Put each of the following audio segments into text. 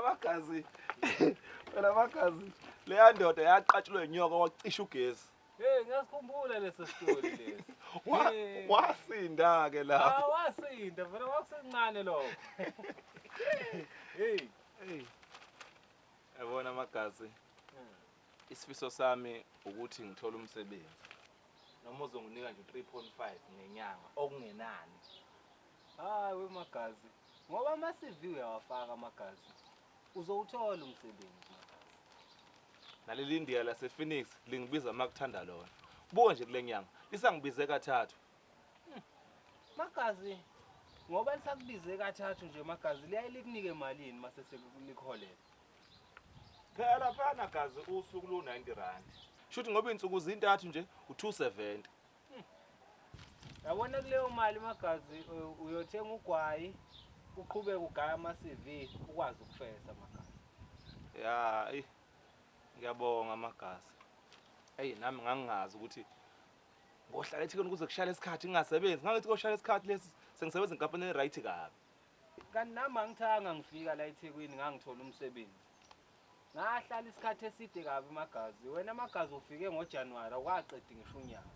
magazi. Phela magazi. Leya ndoda yaqatshulwe inyoka wacisha ugesi. Hey, ngiyasikhumbula leso story lesi. Wasinda ke la. Ah, wasinda, phela wakusencane lokho. Hey. Yabona magazi. Isifiso sami ukuthi ngithole umsebenzi. Noma uzonginika nje 3.5 ngenyanga okungenani. Hayi wemagazi. Ngoba ama-CV uyawafaka amagazi. Uzowuthola umsebenzi magazi. Naleli India lase Phoenix lingibiza makuthanda lona. Buke nje kule nyanga lisangibize kathathu. Magazi. Ngoba lisakubize kathathu nje magazi liyalikunike malini mase sekulikholela. Phela phana gazi usuku lu 90 rand. Shuthi ngoba insuku zintathu nje u270. Yabona kuleyo mali magazi uyothenga ugwayi uqhubeke ugaya ama-CV ukwazi ukufesa magazi. Ya, ngiyabonga magazi. Nami ngangingazi ukuthi ngohlala eThekwini kuze kushaya isikhathi ngingasebenzi. Ngangithi koshaya isikhathi lesi sengisebenza enkampani right kabi. Kanti nami angithanga ngifika la eThekwini ngangithola umsebenzi. Ngahlala isikhathi eside kabi magazi. Wena magazi ufike ngoJanuwari awaqedi ngisho unyaka.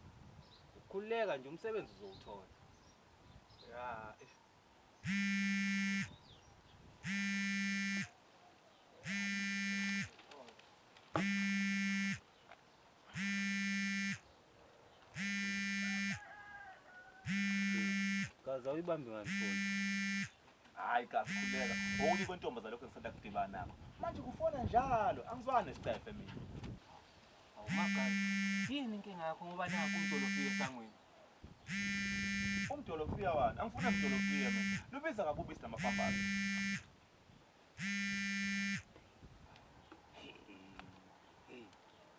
Ukhuleka nje umsebenzi uzowuthola. Ya. Gaza uyibambe ngani phone? Hayi gazi khuleka. Okunye kwentombazana lokho ngisanda kudibana nako. Manje kufona njalo angizwani nesicefe mina. Awu magazi. Yini inkinga yakho ngoba nakho umdolofiya esangweni? Umdolofiya wani? Angifuna umdolofiya mina. Lubiza kabubi sinamaphambazi.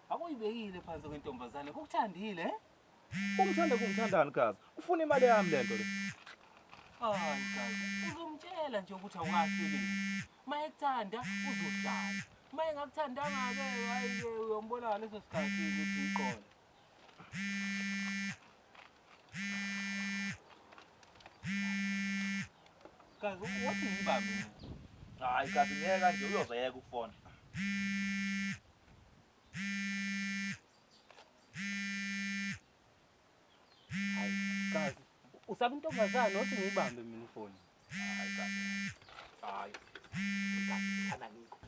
Akuyibekile phansi kwentombazane ukuthandile eh? Ungithanda kungithandani gazi? Ufuna imali yami lento le. Hayi gazi, uzomtshela nje ukuthi awukasebenzi. Mayekuthanda uzohlala. Mayengakuthandanga ke hayi uyombona ngaleso sikhathi ukuthi uyiqola. Gazi, wathi ngibambe. Hayi gazi ngeke nje uyozoyeka ukufona. Hayi gazi, usaba intombazane othi ngiyibambe mina ifoni. Hayi gazi. Hayi. Anangikho.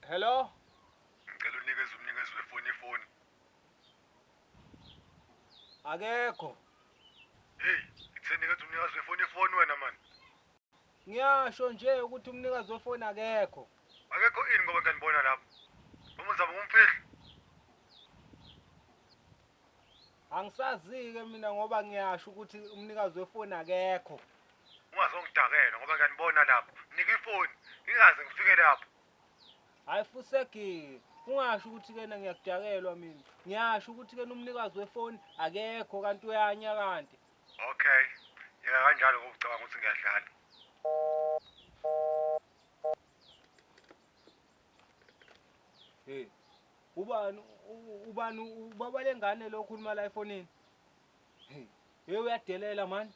Hello? Ngicela unikeze umnikezi wefoni ifoni. Akekho. Hey, ngithe nikeze umnikezi wefoni ifoni wena man. Ngiyasho nje ukuthi umnikazi wefoni akekho. Akekho ini ngoba ngiyanibona lapha. Noma uzama ukumfihla? Angisazi-ke mina ngoba ngiyasho ukuthi umnikazi wefoni akekho. Ungazongidakela ngoba ngiyanibona lapha. Nika ifoni, ngingaze ngifike lapha. Hayi Fuseki, ungasho ukuthi kena ngiyakudakelwa mina. Ngiyasho ukuthi kena umnikazi wefoni akekho kanti uyanya kanti. Okay. Yeka kanjalo ngoba ucabanga ukuthi ngiyadlala. Hey. Ubani ubaba lengane lo khuluma la efonini? Hey, uyadelela man.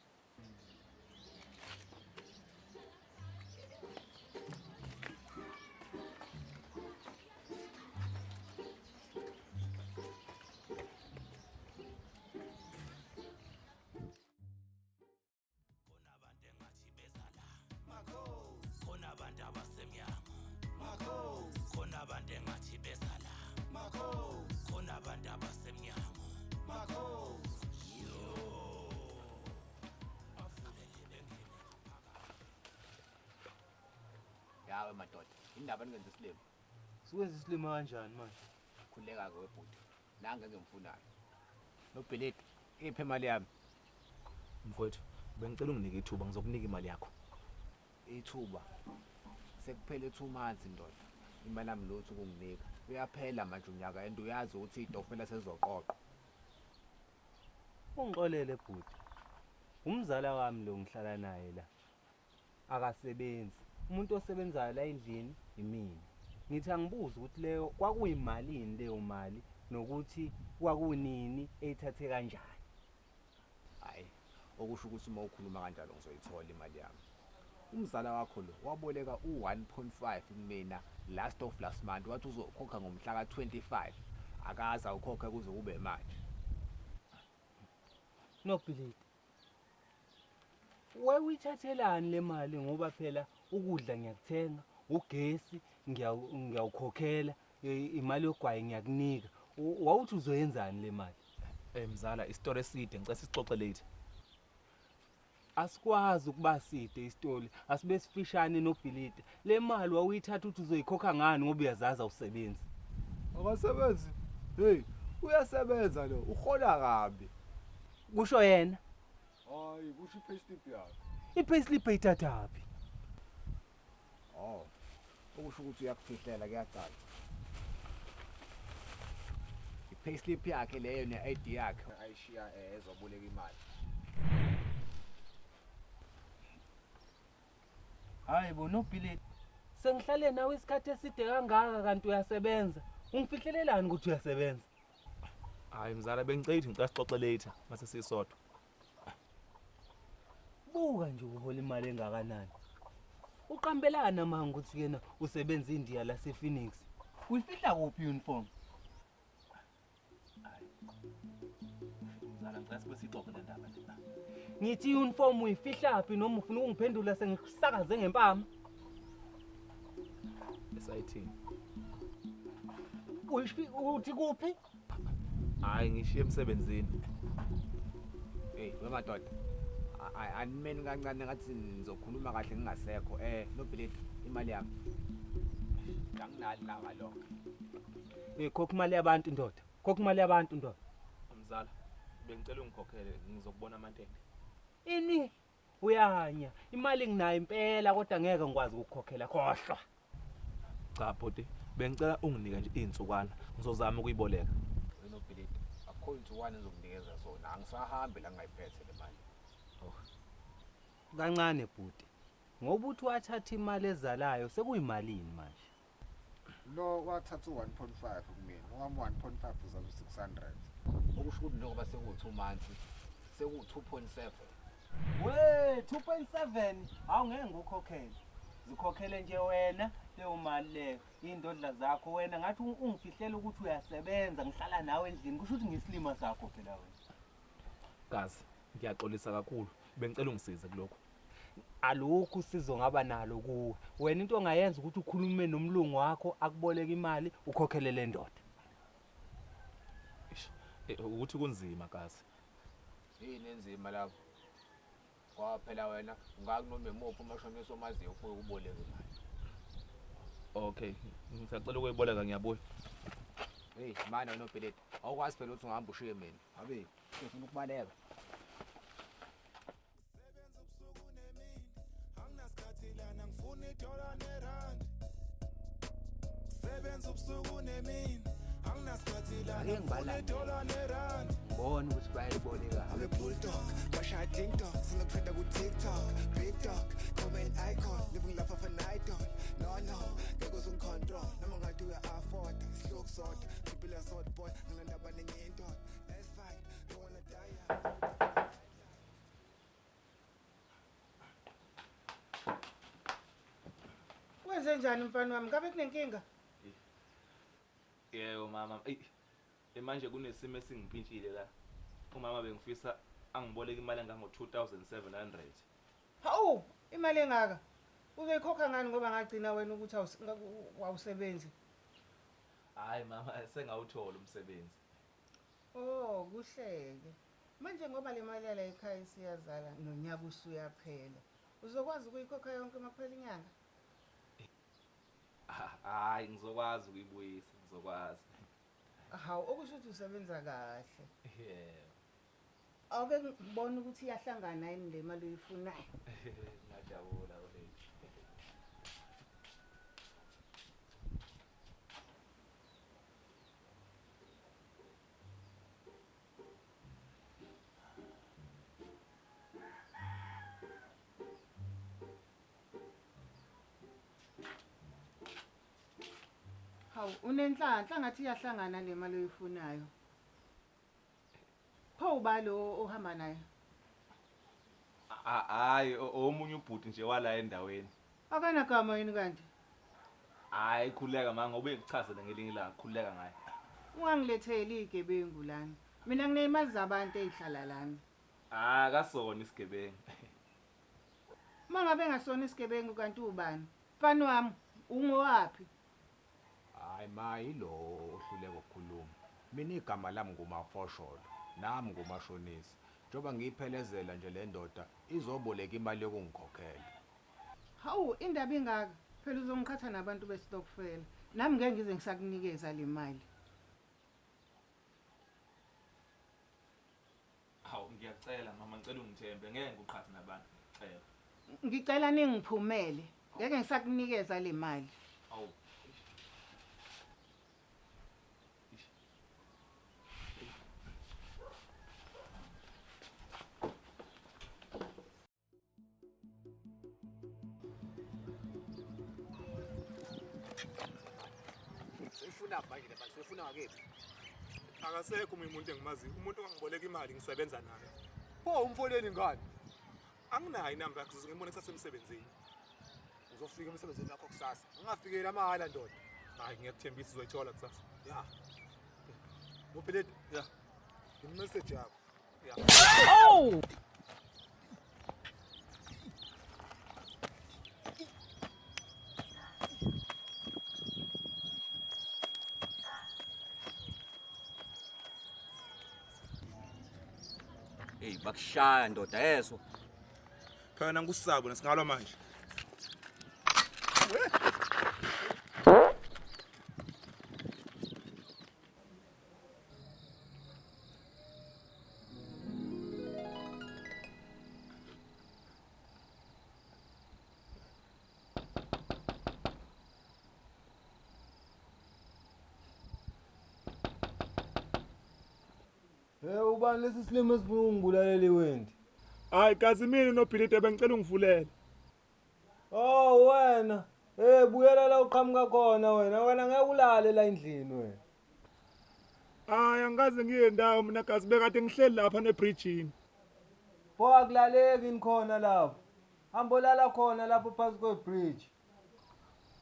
Yawe madoda, indaba ningenza isilimo. Sikwenza isilimo kanjani manje? Khuleka ke webhuti. Nanga engimfunayo. Nobheleti, iphe imali yami. Mfowethu, bengicela unginike ithuba ngizokunika imali yakho. Ithuba. Sekuphele 2 months ndoda. Imali yami lothu kunginika. Uyaphela manje unyaka and uyazi ukuthi idofela sezoqoqa. Ungixolele bhuti. Umzala wami lo ngihlala naye la. Akasebenzi. Umuntu osebenzayo la endlini imini. Ngithi angibuza ukuthi leyo kwakuyimalini leyo mali nokuthi kwakunini eyithathe kanjani. Hayi, okusho ukuthi uma ukhuluma kanjalo ngizoyithola imali yami. umzala wakho lo waboleka u-1.5 kumina last month wathi uzokhokha ngomhla ka-25 akaza ukhokha kuze kube manje. Nobhilidi. Uyithathelani le mali ngoba phela ukudla ngiyakuthenga, ugesi ngiyawukhokhela, imali yogwayi ngiyakunika. Wawuthi uzoyenzani le mali? Mzala, isitori eside ngicela sixoxe later. Asikwazi ukuba side isitori, asibe sifishane Nobhilidi. Le mali wawuyithatha uthi uzoyikhokha ngani ngoba uyazaza usebenzi? Akasebenzi. Hey, uyasebenza lo, uhola kabi. Kusho yena. Hayi, kusho i-payslip yakhe. I-payslip ayithathaphi? Oh. Okusho ukuthi uyakufihlela kuyaqala. I-payslip yakhe leyo ne-ID yakhe ayishiya ezoboleka imali. Hayi bo Nobhilidi. Sengihlale nawe isikhathi eside kangaka kanti uyasebenza. Ungifihlelelani ukuthi uyasebenza? Hayi mzala, bengicela ngicela sixoxe later mase sisodwa. Buka nje uhola imali engakanani. Uqambelana manje ukuthi yena usebenza eIndia lasePhoenix. Uyifihla kuphi uniform? Mzala, ngicela sibe sixoxe le ndaba le. Ngithi uniform uyifihlaphi noma ufuna ukungiphendula sengisakaze ngempama? Esayithini. Uthi kuphi? Hayi ngishiye emsebenzini. Hey, wemadoda. Animeni kancane ngathi nizokhuluma kahle ngingasekho. Nobhilidi, imali yami. Nganginali naka lonke. Khokha imali yabantu ndoda. Khokha imali yabantu ndoda. Mzala, bengicela ungikhokhele ngizokubona amantende. Ini uyanya imali nginayo impela kodwa ngeke ngikwazi ukukhokhela khohlwa. Cha bhuti, bengicela unginike nje izinsukwana ngizozama ukuyiboleka. Nobhilidi, akho insukwana engizokunikeza sona. Angisahambi la ngayiphethe le mali. Kancane bhuti. Ngoba uthi wathatha imali ezalayo sekuyimalini manje? Lo wathatha u-1.5 kumina, owami 1.5 uzabe u-600. Okusho ukuthi njengoba seku-2 months seku-2.7. We 2.7 awungeke ngikukhokhele. Zikhokhele nje wena leyo mali leyo. Indodla zakho wena ngathi ungifihlela ukuthi uyasebenza ngihlala nawe endlini. Kusho ukuthi ngisilima sakho phela wena. Gazi, ngiyaxolisa kakhulu. Bengicela ungisize kuloko. Alukho usizo ngaba nalo kuwe. Wena into ongayenza ukuthi ukhulume nomlungu wakho akuboleka imali ukhokhele le ndoda. Ukuthi kunzima gazi. Yini enzima lapho? Ngoba phela wena ungakunoma emuphi umashonisa omaziyo ufike uboleke imali. Okay, ngisacela ukuyiboleka ngiyabuya. Hey, mana Nobhilidi, awukwazi phela ukuthi ungahamba ushiye mina. Abe, ufuna ukubaleka. Sebenza ubusuku nemini anginasikhathi la Ake ngibalande. $4 Ngibona ukuthi bayayiboleka. I'm a bulldog, bashaya ding dong, singakuthanda ku-TikTok, big dog, come an icon, living life of an idol. No, ngeke uzungicontrol, noma ngathi uya-afford, isihloko sodwa, impilo yasodwa boy, nginandaba nenye indoda. Let's fight, don't wanna die. Wenze njani mfana wami? Ngabe kunenkinga? Yebo mama, manje kunesimo esingiphintshile la. Umama bengifisa angiboleka imali engango-2,700. Hawu, imali engaka? Uzoyikhokha ngani ngoba ngagcina wena ukuthi awusebenzi? Hayi mama, sengawuthola umsebenzi. Oh, kuhleke. Manje ngoba le mali yala ekhaya isiyazala nonyaka usuyaphela. Uzokwazi ukuyikhokha yonke makuphela inyanga? Hayi ngizokwazi ukuyibuyisa, ngizokwazi. Hawu, okusho ukuthi usebenza kahle. Yebo. Awuke ngibone ukuthi iyahlangana yini le mali uyifunayo. Ngiyajabula wethu. Hawu, unenhlanhla ngathi iyahlangana le mali uyifunayo. Pho ubalo ohamba naye? Hayi omunye ubhuti nje wala endaweni. Akanagama yini kanti? Hayi khuleka manga ube ngichazele ngelinye ilanga khuleka ngaye. Ungangiletheli igebengu lana. Mina nginemali zabantu ezihlala lana. Kasona isigebengu. Mangabe ngasona isigebengu kanti ubani? Mfana wami, ungowaphi? Hayi ma yilo ohluleka ukukhuluma. Mina igama lami nguMafosholo, nami ngumashonisi. Njoba ngiyiphelezela nje le ndoda izoboleka imali yokungikhokhela. Hawu, indaba ingaka? Phela uzongiqhatha nabantu bestokfela. Nami ngeke ngize ngisakunikeza le mali. Hawu ngiyacela mama ngicela ungithembe ngeke ngiqhathe nabantu. Cela. Ngicela ningiphumele. Ngeke ngisakunikeza le mali. Hawu. Sifuna manje manje sifuna ngakephi? Akasekho umuntu engimaziyo. Umuntu ongiboleka imali ngisebenza naye. Pho umfoneli ngani? Anginayo inamba yakhe ngibone kusasemsebenzini. Uzofika emsebenzini wakho kusasa. Ungafikeli amahala ndoda. Hayi ngiyakuthembisa uzoyithola kusasa. Ya. Mopeleti, Ya. imessage yakho. Ya. Hey bakushaya ndoda yeso. Phana ngusabo nasingalwa manje. Ubani lesi silimo esifuna ungibulalela wendi? Hayi kazi mina noBhilide bengicela ungivulele. Oh wena. Buyela la uqhamuka khona wena ngeke ulale la endlini wena. Hayi angikaze ngiye ndawo mina kazi bekade ngihleli lapha nebridgeini. Pho akulaleki nikhona lapho. Hambolala khona lapho phansi kwebridge.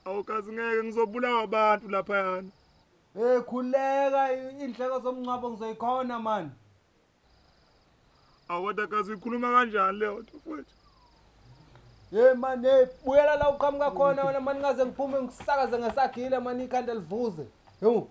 Awukazi ngeke ngizobulawa abantu lapha yana. Khuleka indleko zomncwabo ngizoyikhona man. Awuda kazi ukhuluma kanjani leyo nto mfowethu? Man, buyela la uqhamuka khona wena man ngaze ngiphume ngisakaze ngesagile man ikhanda livuze. Yo.